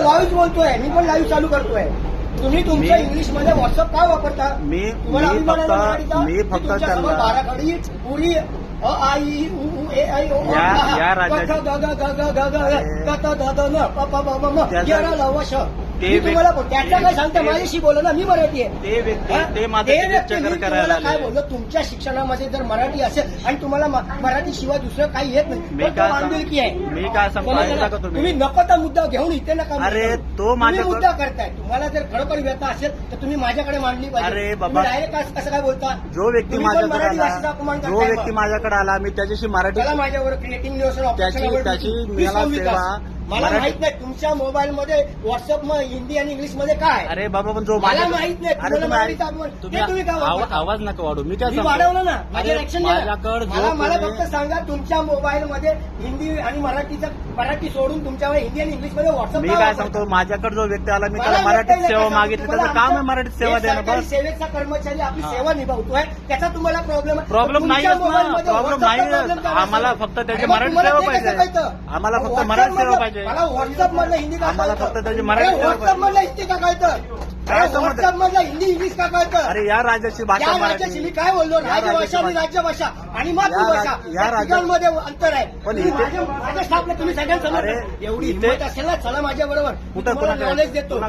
Live बोलतोय, मी पण live चालू करतोय. तुम्ही तुमच्या इंग्लिश मध्ये व्हॉट्सअप काय वापरता? मी फक्त त्यांना बाराखडी पुरी अ आई उ ए आई ओ या राज्याची मी तुम्हाला त्याचा काय सांगता, माझ्याशी बोला ना, मी मराठी आहे. ते व्यक्ती करायला काय बोललो, तुमच्या शिक्षणामध्ये जर मराठी असेल आणि तुम्हाला मराठी शिवाय दुसरं काही येत नाही, मी काय बांधिलकी आहे. मी काय सांगतो तुम्ही नको त्या मुद्दा घेऊन इथे नका. अरे तो माझा मुद्दा करताय. तुम्हाला जर खरोखर व्यथा असेल तर तुम्ही माझ्याकडे मांडली पाहिजे. अरे बाबा, डायरेक्ट कसं काय बोलता? जो व्यक्ती माझ्याकडे आला मी त्याच्याशी मराठी माझ्यावर क्रिएटिंग न्यूज त्याची मला माहित नाही तुमच्या मोबाईल मध्ये व्हॉट्सअप मध्ये हिंदी आणि इंग्लिश मध्ये काय. अरे बाबा, पण जो मला माहित नाही. तुम्ही आवाज नका वाढू. मी काय वाढवलं ना, माझ्या ऍक्शन माझ्याकडे मला फक्त सांगा, तुमच्या मोबाईल मध्ये हिंदी आणि मराठी सोडून तुमच्यावर हिंदी आणि इंग्लिश मध्ये व्हॉट्सअप. मी काय सांगतो, माझ्याकडे जो व्यक्ती आला मी त्याला मराठीत सेवा मागितली, त्याचं काम आहे मराठीत सेवा देणं. बस सेवेचा कर्मचारी आपली सेवा निभावतोय, त्याचा तुम्हाला प्रॉब्लेम नाही. प्रॉब्लेम नाही. आम्हाला फक्त त्याची मराठी सेवा पाहिजे. आम्हाला फक्त मराठी सेवा पाहिजे. मला व्हॉट्सअप मधलं हिंदी का आम्हाला फक्त त्याची मराठी सेवा व्हॉट्सअप मधलं हिंदी का कळतं? व्हॉट्सअप मधलं हिंदी इंग्लिश का कळतं? अरे या राज्याची भाषा मराठी. मी काय बोललो, राजभाषा आणि राज्यभाषा आणि मातृभाषा या राज्यांमध्ये अंतर आहे. पण माझ्या स्टाफला तुम्ही सगळ्यांसमोर एवढी हिंमत असेल ना, चला माझ्या बरोबर नॉलेज देतो.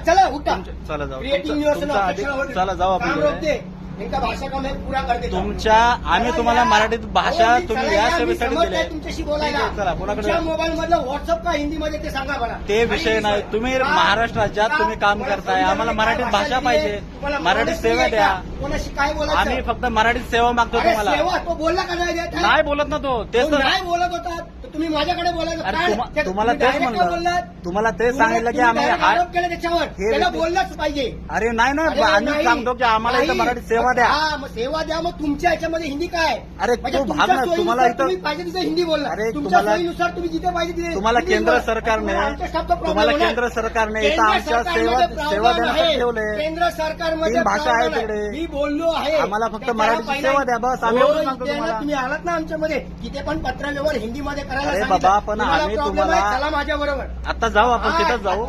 चला उठा, चला जाऊ. क्रिएटिव्ह न्यूज चला जाऊ आपण. इनका भाषा का मैं पूरा कर देता हूं. तुमच्या आम्ही तुम्हाला मराठीत भाषा तुम्ही या सेवेसाठी दिली. तुमच्याशी बोलायला चला कोणाकडे मोबाईल मधलं व्हॉट्सअप का हिंदी मध्ये ते सांगा मला. ते विषय नाही. तुम्ही महाराष्ट्र राज्यात तुम्ही काम करताय, आम्हाला मराठीत भाषा पाहिजे, मराठीत सेवा द्या. कोणाशी काय बोलायचं? आम्ही फक्त मराठीत सेवा मागतो तुम्हाला. सेवा तो बोलला का नाही देत? नाही बोलत ना तो. तेच तर नाही बोलत होता तुम्ही माझ्याकडे बोलायचं. तुम्हाला तेच म्हणलं, तुम्हाला तेच सांगितलं की आम्ही आरोप केला त्याच्यावर, त्याला बोललाच पाहिजे. अरे नाही ना, आम्ही सांगतो की आम्हाला इथं मराठीत सेवा द्या. सेवा द्या. मग तुमच्या याच्यामध्ये हिंदी काय? अरे तो भाग ना, तुम्हाला इथं पाहिजे तिथे हिंदी बोलला. अरे तुमच्या सोयीनुसार तुम्ही जिथे पाहिजे तिथे. तुम्हाला केंद्र सरकारने इथं आमच्या सेवा देण्यासाठी ठेवले. केंद्र सरकारमध्ये भाषा आहे तिकडे. मी बोललो आहे, आम्हाला फक्त मराठी सेवा द्या. बस आम्ही एवढं सांगतो तुम्हाला. तुम्ही आलात ना आमच्यामध्ये, तिथे पण पत्रव्यवहार हिंदीमध्ये करायला अरे सांगितलं. बाबा, पण आम्ही तुम्हाला चला माझ्या बरोबर आता जाऊ. आपण तिथंच जाऊ.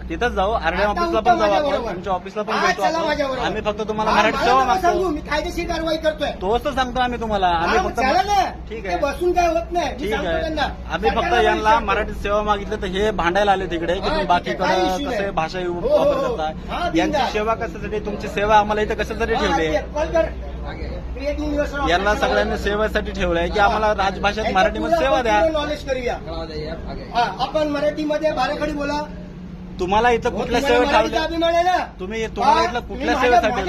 तिथंच जाऊ. आरडीएम ऑफिसला पण जाऊ. आपण तुमच्या ऑफिसला पण भेटू आपण. आम्ही फक्त तुम्हाला मराठी सेवा मागतो. मी कायदेशीर कारवाई करतोय. तोच तर सांगतो आम्ही तुम्हाला. आम्ही फक्त ठीक आहे, बसून काय होत नाही. ठीक आहे. आम्ही फक्त यांना मराठी सेवा मागितली तर हे भांडायला आले तिकडे की तुम्ही बाकीकडे कसे भाषा वापर करताय. यांची सेवा कशासाठी, तुमची सेवा आम्हाला इथं कशासाठी ठेवली? यांना सगळ्यांनी सेवेसाठी ठेवलंय की आम्हाला राजभाषेत मराठीमध्ये सेवा द्या. नॉलेज करूया आपण. मराठीमध्ये बाराखडी बोला. तुम्हाला इथं कुठल्या सेवा ठेवली? अभिमान आहे ना तुम्ही तुम्हाला इथलं कुठल्या सेवेसाठी?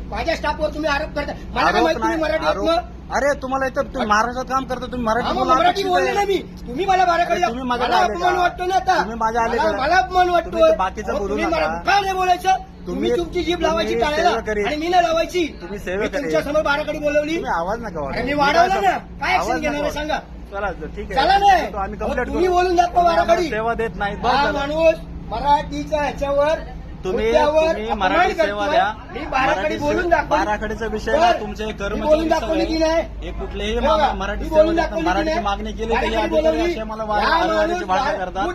माझ्या स्टाफवर तुम्ही आरोप करता. मला माहिती तुम्ही मराठी. अरे तुम्हाला इथं तुम्ही महाराष्ट्रात काम करता, तुम्ही मराठी बोलले ना मी. तुम्ही मला बाराखडी, तुम्ही माझ्या अपमान वाटतो ना आता. तुम्ही माझ्या आले मला अपमान वाटतो. बाकीचं बोलू का नका. नाही बोलायचं? तुम्ही तुमची जीभ लावायची टाळायला आणि मी नाही लावायची. तुम्ही सेवा तुमच्या समोर बाराखडी बोलवली, आवाज नका मी वाढवलं ना. काय ऍक्शन घेणार आहे सांगा? चला ठीक चला आहे. नाही, आम्ही कंप्लेंट तुम्ही बोलून दाखवा बाराखडी. सेवा देत नाही. हा माणूस मराठीच्या ह्याच्यावर तुम्ही मराठी सेवा द्या. मी बाराखडी बोलून दाखवा. बाराखडीचा विषय ना, तुमचे बोलून दाखवली की नाही? हे कुठलेही मराठी मराठीची मागणी केली तर मला आरेवारीची भाषा करतात.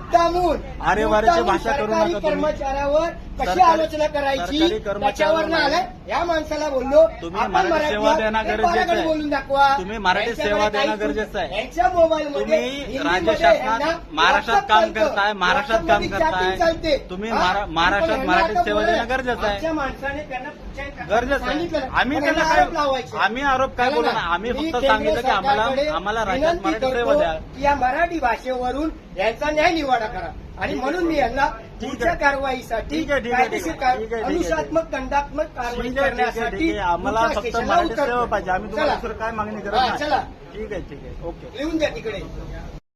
आरेवारीची भाषा करू नका. कर्मचाऱ्यावर कशी आलोचना करायची त्याच्यावर ना आलाय. या माणसाला बोललो तुम्ही मराठी सेवा देणं गरजेचं आहे. बोलून दाखवा. तुम्ही मराठी सेवा देणं गरजेचं आहे. यांच्या मोबाईल तुम्ही राज्य शासनात महाराष्ट्रात काम करताय, महाराष्ट्रात काम करताय. तुम्ही महाराष्ट्रात मराठी सेवा देणं गरजेचं आहे. माणसाने त्यांना गरजेचं आहे. आम्ही त्यांना काय आम्ही आरोप काय बोलू ना. आम्ही फक्त सांगितलं की आम्हाला राज्यात मराठी सेवा द्या. या मराठी भाषेवरून यांचा न्याय निवाडा करा. आणि म्हणून मी यांना पुढच्या कारवाईसाठी अनुशात्मक दंडात्मक कारवाई करण्यासाठी आम्हाला फक्त मराठी सेवा पाहिजे. आम्ही तुम्हाला काय मागणी करत नाही. चला ठीक आहे ओके. लिहून द्या तिकडे.